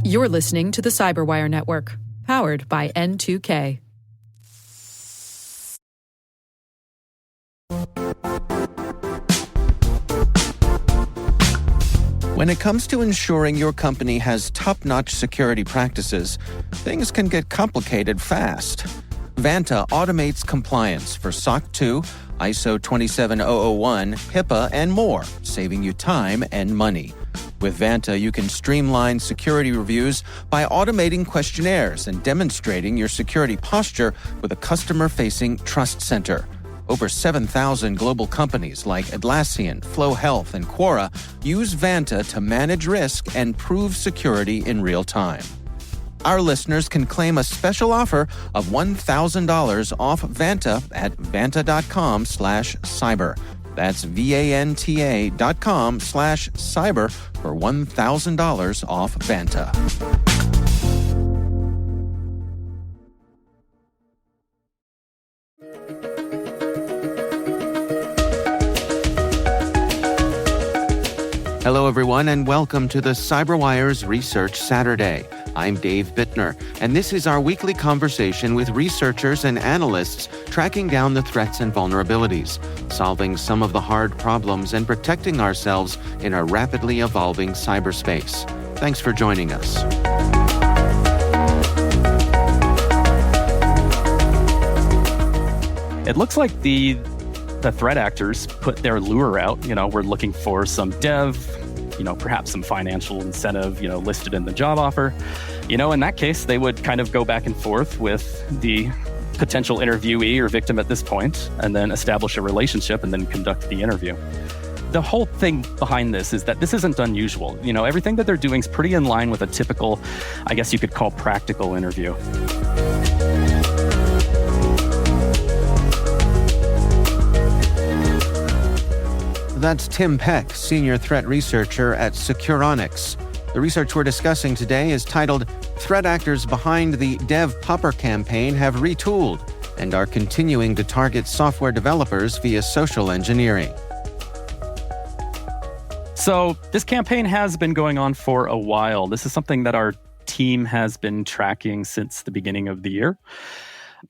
You're listening to the Cyberwire Network, powered by N2K. When it comes to ensuring your company has top-notch security practices, things can get complicated fast. Vanta automates compliance for SOC 2, ISO 27001, HIPAA, and more, saving you time and money. With Vanta, you can streamline security reviews by automating questionnaires and demonstrating your security posture with a customer-facing trust center. Over 7,000 global companies like Atlassian, Flow Health, and Quora use Vanta to manage risk and prove security in real time. Our listeners can claim a special offer of $1,000 off Vanta at vanta.com/cyber. That's VANTA.com/cyber for $1,000 off Vanta. Hello, everyone, and welcome to the CyberWire's Research Saturday. I'm Dave Bittner, and this is our weekly conversation with researchers and analysts tracking down the threats and vulnerabilities, solving some of the hard problems, and protecting ourselves in a rapidly evolving cyberspace. Thanks for joining us. It looks like the threat actors put their lure out. We're looking for some dev, perhaps some financial incentive, listed in the job offer. In that case, they would kind of go back and forth with the potential interviewee or victim at this point, and then establish a relationship and then conduct the interview. The whole thing behind this is that this isn't unusual. Everything that they're doing is pretty in line with a typical, I guess you could call, practical interview. That's Tim Peck, Senior Threat Researcher at Securonix. The research we're discussing today is titled "Threat Actors Behind the Dev Popper Campaign Have Retooled and Are Continuing to Target Software Developers Via Social Engineering." So this campaign has been going on for a while. This is something that our team has been tracking since the beginning of the year.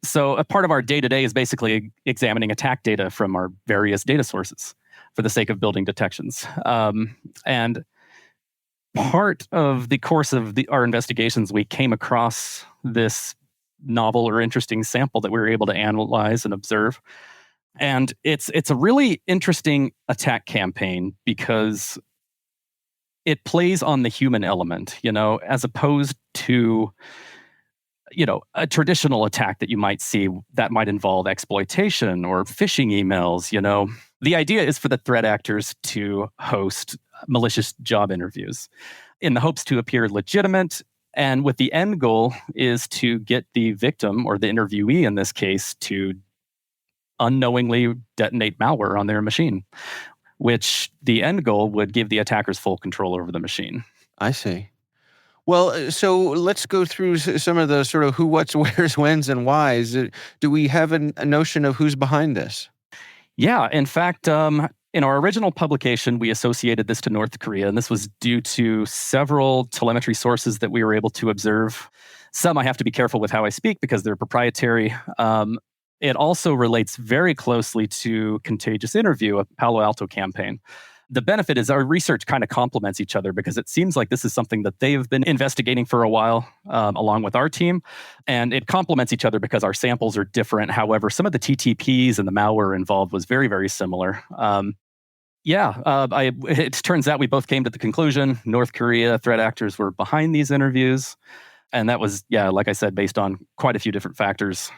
So a part of our day-to-day is basically examining attack data from our various data sources for the sake of building detections. And part of the course of our investigations, we came across this novel or interesting sample that we were able to analyze and observe. And it's a really interesting attack campaign because it plays on the human element, as opposed to a traditional attack that you might see that might involve exploitation or phishing emails. The idea is for the threat actors to host malicious job interviews in the hopes to appear legitimate, and with the end goal is to get the victim, or the interviewee in this case, to unknowingly detonate malware on their machine, which the end goal would give the attackers full control over the machine. I see. Well, so let's go through some of the sort of who, what's, where's, when's, and why's. Do we have a notion of who's behind this? Yeah, in fact, in our original publication, we associated this to North Korea, and this was due to several telemetry sources that we were able to observe. Some I have to be careful with how I speak because they're proprietary. It also relates very closely to Contagious Interview, a Palo Alto campaign. The benefit is our research kind of complements each other because it seems like this is something that they've been investigating for a while, along with our team. And it complements each other because our samples are different. However, some of the TTPs and the malware involved was very, very similar. It turns out we both came to the conclusion North Korea threat actors were behind these interviews. And that was, like I said, based on quite a few different factors,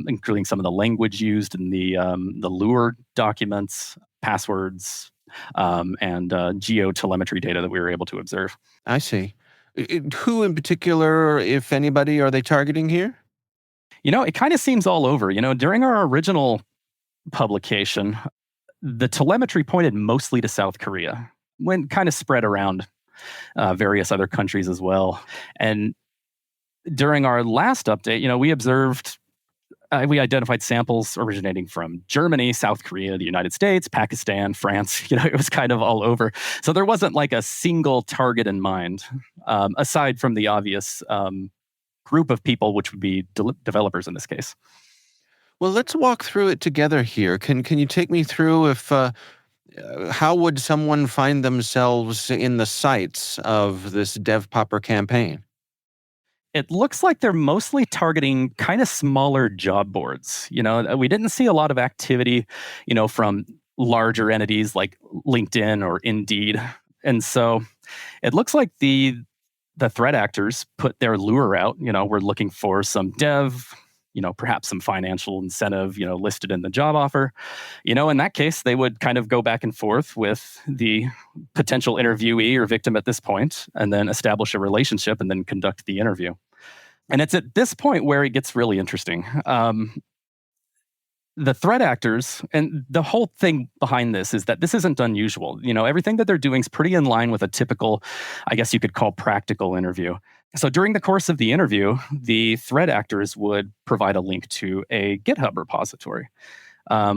including some of the language used in the lure documents, passwords, and geotelemetry data that we were able to observe. I see. Who in particular, if anybody, are they targeting here? It kind of seems all over. During our original publication, the telemetry pointed mostly to South Korea, when kind of spread around various other countries as well. And during our last update, we observed We identified samples originating from Germany, South Korea, the United States, Pakistan, France. It was kind of all over. So there wasn't like a single target in mind, aside from the obvious group of people, which would be developers in this case. Well, let's walk through it together here. Can you take me through how would someone find themselves in the sights of this DevPopper campaign? It looks like they're mostly targeting kind of smaller job boards. We didn't see a lot of activity, from larger entities like LinkedIn or Indeed. And so it looks like the threat actors put their lure out. We're looking for some dev, perhaps some financial incentive, listed in the job offer. In that case, they would kind of go back and forth with the potential interviewee or victim at this point, and then establish a relationship and then conduct the interview. And it's at this point where it gets really interesting. The threat actors, and the whole thing behind this is that this isn't unusual. Everything that they're doing is pretty in line with a typical, I guess you could call, practical interview. So during the course of the interview, the threat actors would provide a link to a GitHub repository,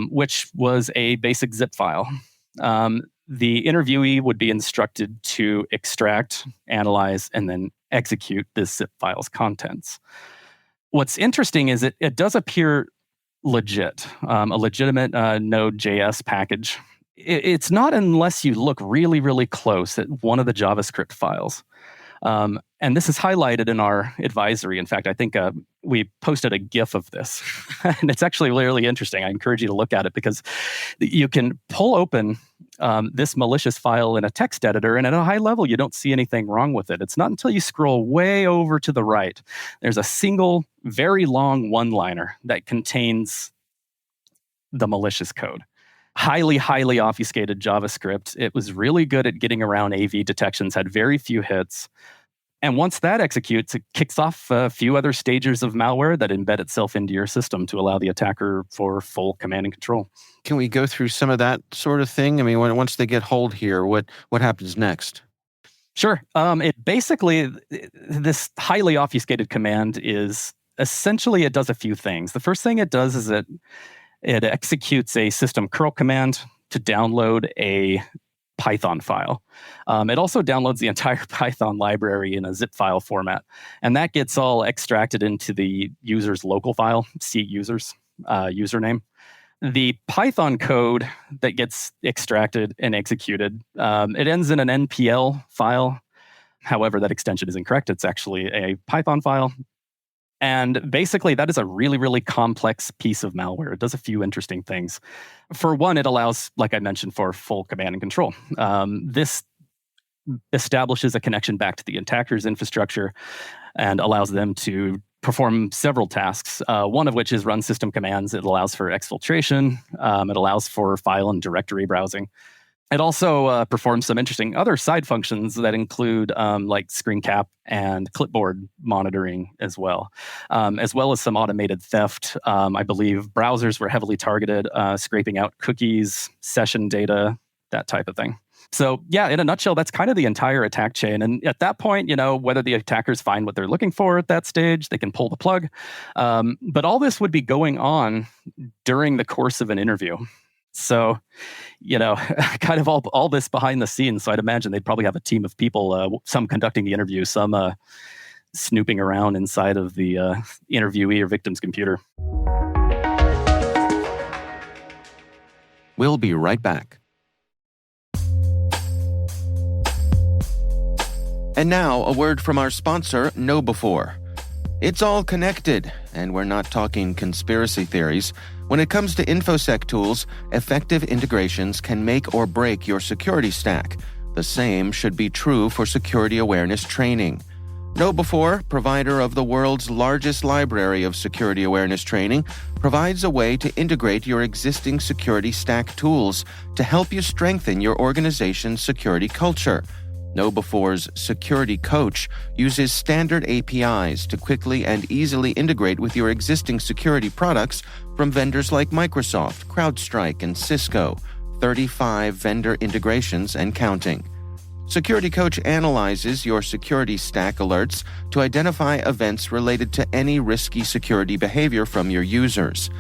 which was a basic zip file. The interviewee would be instructed to extract, analyze, and then execute this zip file's contents. What's interesting is it does appear legit, a legitimate Node.js package. It's not unless you look really, really close at one of the JavaScript files. And this is highlighted in our advisory. In fact, I think we posted a GIF of this. And it's actually really interesting. I encourage you to look at it because you can pull open this malicious file in a text editor, and at a high level, you don't see anything wrong with it. It's not until you scroll way over to the right. There's a single, very long one-liner that contains the malicious code. Highly, highly obfuscated JavaScript. It was really good at getting around AV detections, had very few hits. And once that executes, it kicks off a few other stages of malware that embed itself into your system to allow the attacker for full command and control. Can we go through some of that sort of thing? I mean, once they get hold here, what happens next? Sure. This highly obfuscated command is essentially, it does a few things. The first thing it does is it executes a system curl command to download a Python file. It also downloads the entire Python library in a zip file format, and that gets all extracted into the user's local file, users username. The Python code that gets extracted and executed, it ends in an NPL file. However, that extension is incorrect. It's actually a Python file. And basically, that is a really, really complex piece of malware. It does a few interesting things. For one, it allows, like I mentioned, for full command and control. This establishes a connection back to the attacker's infrastructure and allows them to perform several tasks, one of which is run system commands. It allows for exfiltration. It allows for file and directory browsing. It also performs some interesting other side functions that include like screen cap and clipboard monitoring as well as some automated theft. I believe browsers were heavily targeted, scraping out cookies, session data, that type of thing. So yeah, in a nutshell, that's kind of the entire attack chain. And at that point, whether the attackers find what they're looking for at that stage, they can pull the plug. But all this would be going on during the course of an interview. So, kind of all this behind the scenes. So I'd imagine they'd probably have a team of people, some conducting the interview, some snooping around inside of the interviewee or victim's computer. We'll be right back. And now, a word from our sponsor, KnowBe4. It's all connected, and we're not talking conspiracy theories. When it comes to InfoSec tools, effective integrations can make or break your security stack. The same should be true for security awareness training. KnowBe4, provider of the world's largest library of security awareness training, provides a way to integrate your existing security stack tools to help you strengthen your organization's security culture. KnowBe4's Security Coach uses standard APIs to quickly and easily integrate with your existing security products from vendors like Microsoft, CrowdStrike, and Cisco, 35 vendor integrations and counting. Security Coach analyzes your security stack alerts to identify events related to any risky security behavior from your users.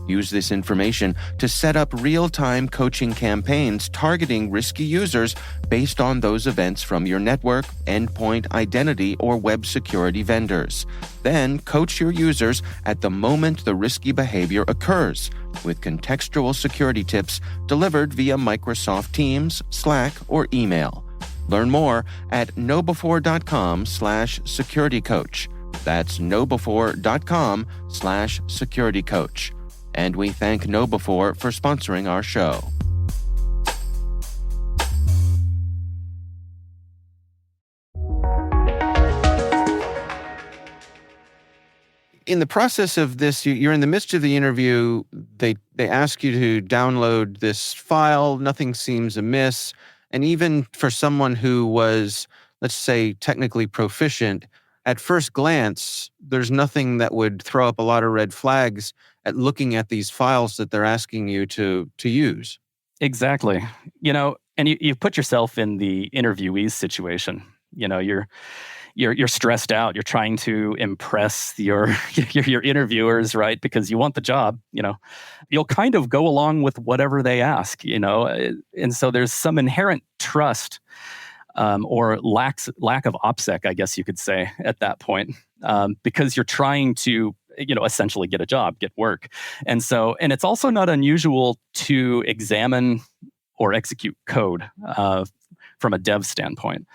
Use this information to set up real-time coaching campaigns targeting risky users based on those events from your network, endpoint, identity, or web security vendors. Then coach your users at the moment the risky behavior occurs, with contextual security tips delivered via Microsoft Teams, Slack, or email. Learn more at knowbefore.com/securitycoach. That's knowbefore.com/securitycoach. And we thank KnowBefore for sponsoring our show. In the process of this, you're in the midst of the interview. They ask you to download this file. Nothing seems amiss. And even for someone who was, let's say, technically proficient, at first glance, there's nothing that would throw up a lot of red flags at looking at these files that they're asking you to use. Exactly. And you put yourself in the interviewee's situation. You're stressed out. You're trying to impress your interviewers, right? Because you want the job. You'll kind of go along with whatever they ask. And so there's some inherent trust or lack of OPSEC, I guess you could say, at that point, because you're trying to essentially get a job, get work. And it's also not unusual to examine or execute code from a dev standpoint.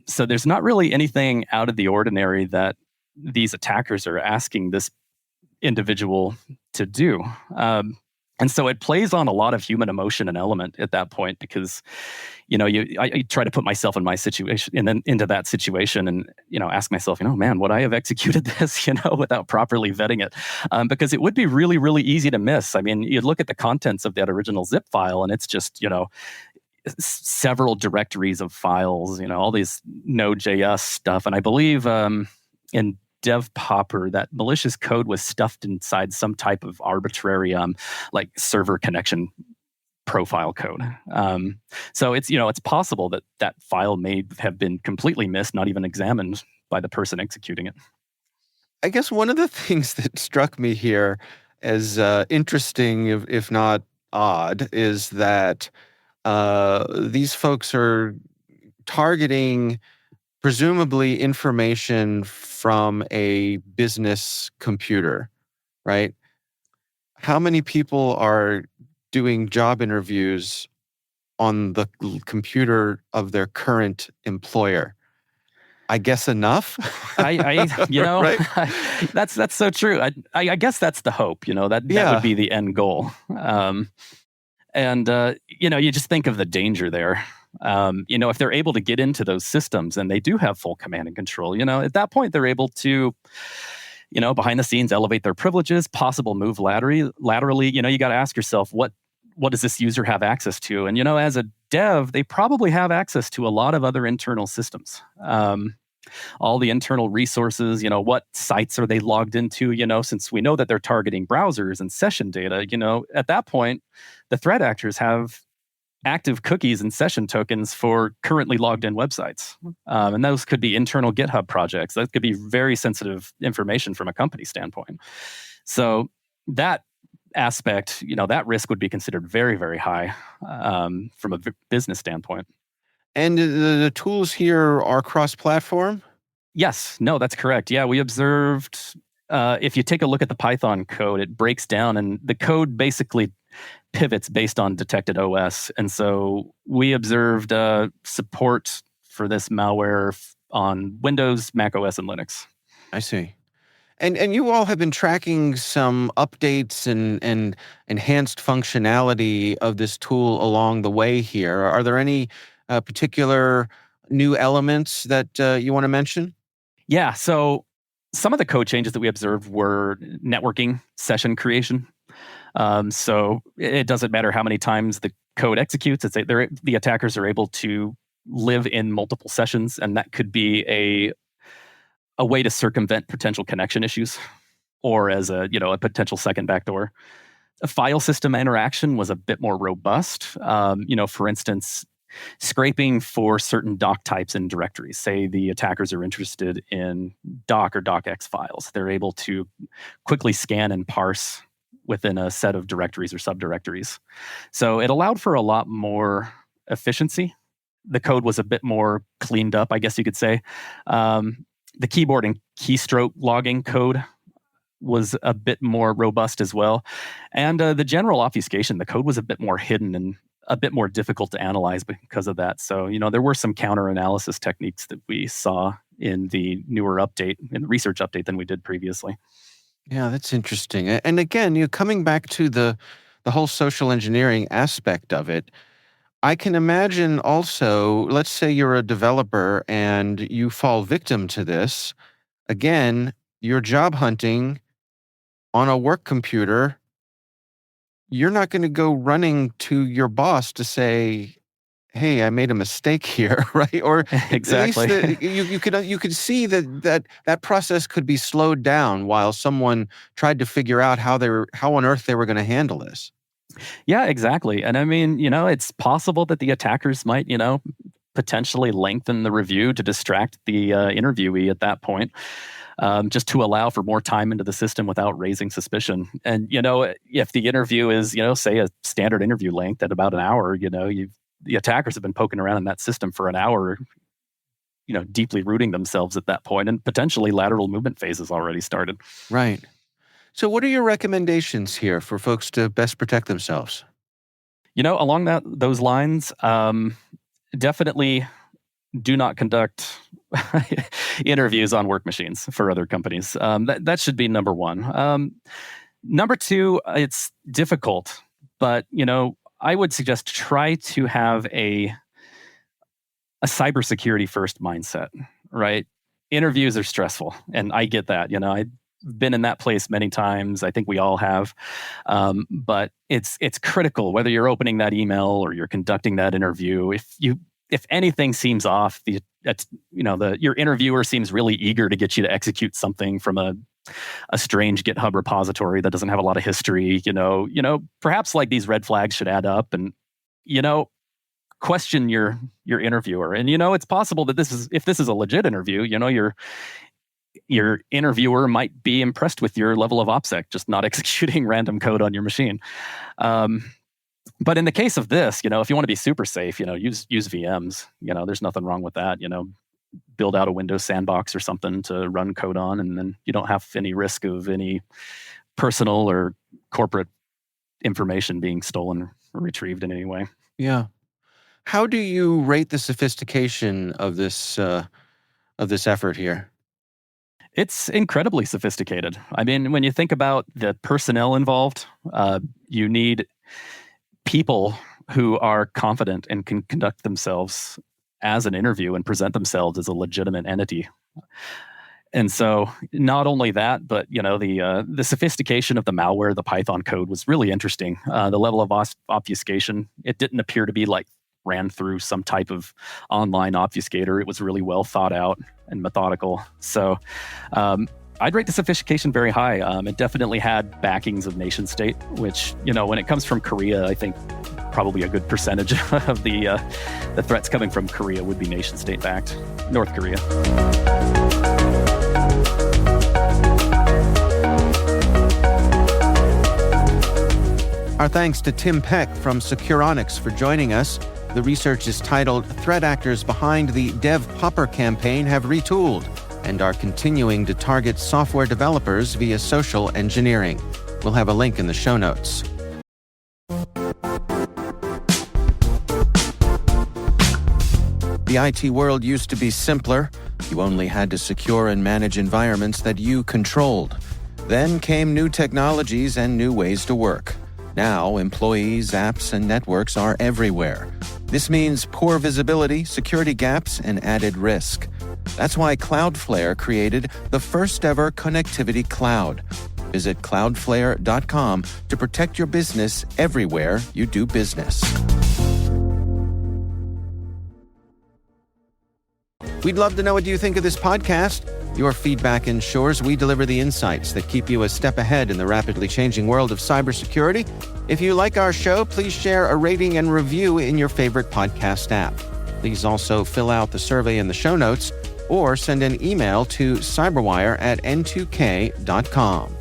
So there's not really anything out of the ordinary that these attackers are asking this individual to do. And so it plays on a lot of human emotion and element at that point, because I try to put myself in my situation and then into that situation and ask myself, man, would I have executed this without properly vetting it? Because it would be really, really easy to miss. I mean, you look at the contents of that original zip file and it's just several directories of files, all these Node.js stuff. And I believe in DevPopper, that malicious code was stuffed inside some type of arbitrary like server connection profile code. So it's possible that file may have been completely missed, not even examined by the person executing it. I guess one of the things that struck me here as interesting, if not odd, is that these folks are targeting presumably information from a business computer, right? How many people are doing job interviews on the computer of their current employer? I guess enough. Right? That's so true. I guess that's the hope. That would be the end goal. You just think of the danger there. If they're able to get into those systems and they do have full command and control, at that point they're able to, behind the scenes elevate their privileges, possible move laterally. You got to ask yourself, what does this user have access to? And, as a dev, they probably have access to a lot of other internal systems. All the internal resources, what sites are they logged into, since we know that they're targeting browsers and session data, at that point, the threat actors have active cookies and session tokens for currently logged in websites. And those could be internal GitHub projects. That could be very sensitive information from a company standpoint. So that aspect, that risk would be considered very, very high from a business standpoint. And the tools here are cross-platform? Yes. No, that's correct. Yeah, we observed, if you take a look at the Python code, it breaks down and the code basically pivots based on detected OS. And so we observed support for this malware on Windows, macOS, and Linux. I see. And you all have been tracking some updates and enhanced functionality of this tool along the way here. Are there any particular new elements that you want to mention? Yeah, so some of the code changes that we observed were networking session creation. So it doesn't matter how many times the code executes. The attackers are able to live in multiple sessions, and that could be a way to circumvent potential connection issues, or as a potential second backdoor. A file system interaction was a bit more robust. For instance, scraping for certain doc types in directories. Say the attackers are interested in doc or docx files. They're able to quickly scan and parse within a set of directories or subdirectories. So it allowed for a lot more efficiency. The code was a bit more cleaned up, I guess you could say. The keyboard and keystroke logging code was a bit more robust as well. And the general obfuscation, the code was a bit more hidden and a bit more difficult to analyze because of that. So, there were some counter-analysis techniques that we saw in the newer update, in the research update, than we did previously. Yeah, that's interesting. And again, coming back to the whole social engineering aspect of it, I can imagine also, let's say you're a developer and you fall victim to this. Again, you're job hunting on a work computer. You're not going to go running to your boss to say, "Hey, I made a mistake here," right? Or Exactly. at least you could see that process could be slowed down while someone tried to figure out how on earth they were going to handle this. Yeah, exactly. And I mean, it's possible that the attackers might, potentially lengthen the review to distract the interviewee at that point, just to allow for more time into the system without raising suspicion. And, if the interview is, say a standard interview length at about an hour, the attackers have been poking around in that system for an hour, deeply rooting themselves at that point, and potentially lateral movement phases already started. Right. So what are your recommendations here for folks to best protect themselves? Along those lines, definitely do not conduct interviews on work machines for other companies. That should be number one. Number two, it's difficult, but I would suggest try to have a cybersecurity first mindset, right? Interviews are stressful, and I get that. I've been in that place many times. I think we all have. But it's critical whether you're opening that email or you're conducting that interview. If anything seems off, your interviewer seems really eager to get you to execute something from a strange GitHub repository that doesn't have a lot of history. Perhaps like these red flags should add up, and question your interviewer. And it's possible that if this is a legit interview, your interviewer might be impressed with your level of OPSEC, just not executing random code on your machine. But in the case of this, if you want to be super safe, use VMs. There's nothing wrong with that. Build out a Windows sandbox or something to run code on, and then you don't have any risk of any personal or corporate information being stolen or retrieved in any way. Yeah. How do you rate the sophistication of this effort here? It's incredibly sophisticated. I mean, when you think about the personnel involved, you need people who are confident and can conduct themselves as an interview and present themselves as a legitimate entity. And so not only that, but the sophistication of the malware, the Python code was really interesting. The level of obfuscation, it didn't appear to be like ran through some type of online obfuscator. It was really well thought out and methodical. So I'd rate the sophistication very high. It definitely had backings of nation state, which, when it comes from Korea, I think probably a good percentage of the threats coming from Korea would be nation state backed. North Korea. Our thanks to Tim Peck from Securonix for joining us. The research is titled "Threat Actors Behind the Dev Popper Campaign Have Retooled and Are Continuing to Target Software Developers Via Social Engineering." We'll have a link in the show notes. The IT world used to be simpler. You only had to secure and manage environments that you controlled. Then came new technologies and new ways to work. Now, employees, apps, and networks are everywhere. This means poor visibility, security gaps, and added risk. That's why Cloudflare created the first-ever connectivity cloud. Visit cloudflare.com to protect your business everywhere you do business. We'd love to know what you think of this podcast. Your feedback ensures we deliver the insights that keep you a step ahead in the rapidly changing world of cybersecurity. If you like our show, please share a rating and review in your favorite podcast app. Please also fill out the survey in the show notes or send an email to cyberwire@n2k.com.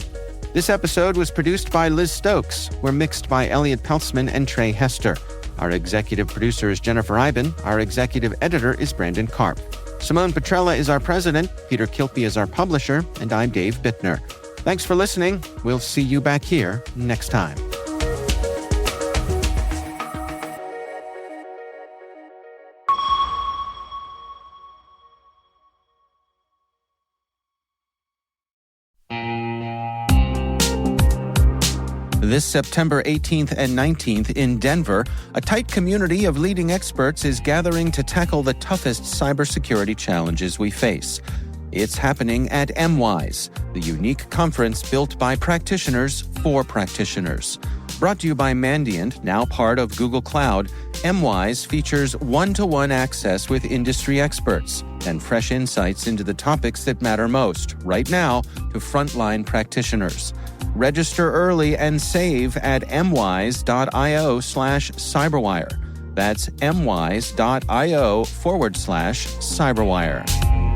This episode was produced by Liz Stokes. We're mixed by Elliot Peltzman and Trey Hester. Our executive producer is Jennifer Iben. Our executive editor is Brandon Karp. Simone Petrella is our president, Peter Kilpie is our publisher, and I'm Dave Bittner. Thanks for listening. We'll see you back here next time. This September 18th and 19th in Denver, a tight community of leading experts is gathering to tackle the toughest cybersecurity challenges we face. It's happening at MWise, the unique conference built by practitioners for practitioners. Brought to you by Mandiant, now part of Google Cloud, MWise features one-to-one access with industry experts and fresh insights into the topics that matter most, right now, to frontline practitioners. Register early and save at mwise.io/cyberwire. That's mwise.io/cyberwire.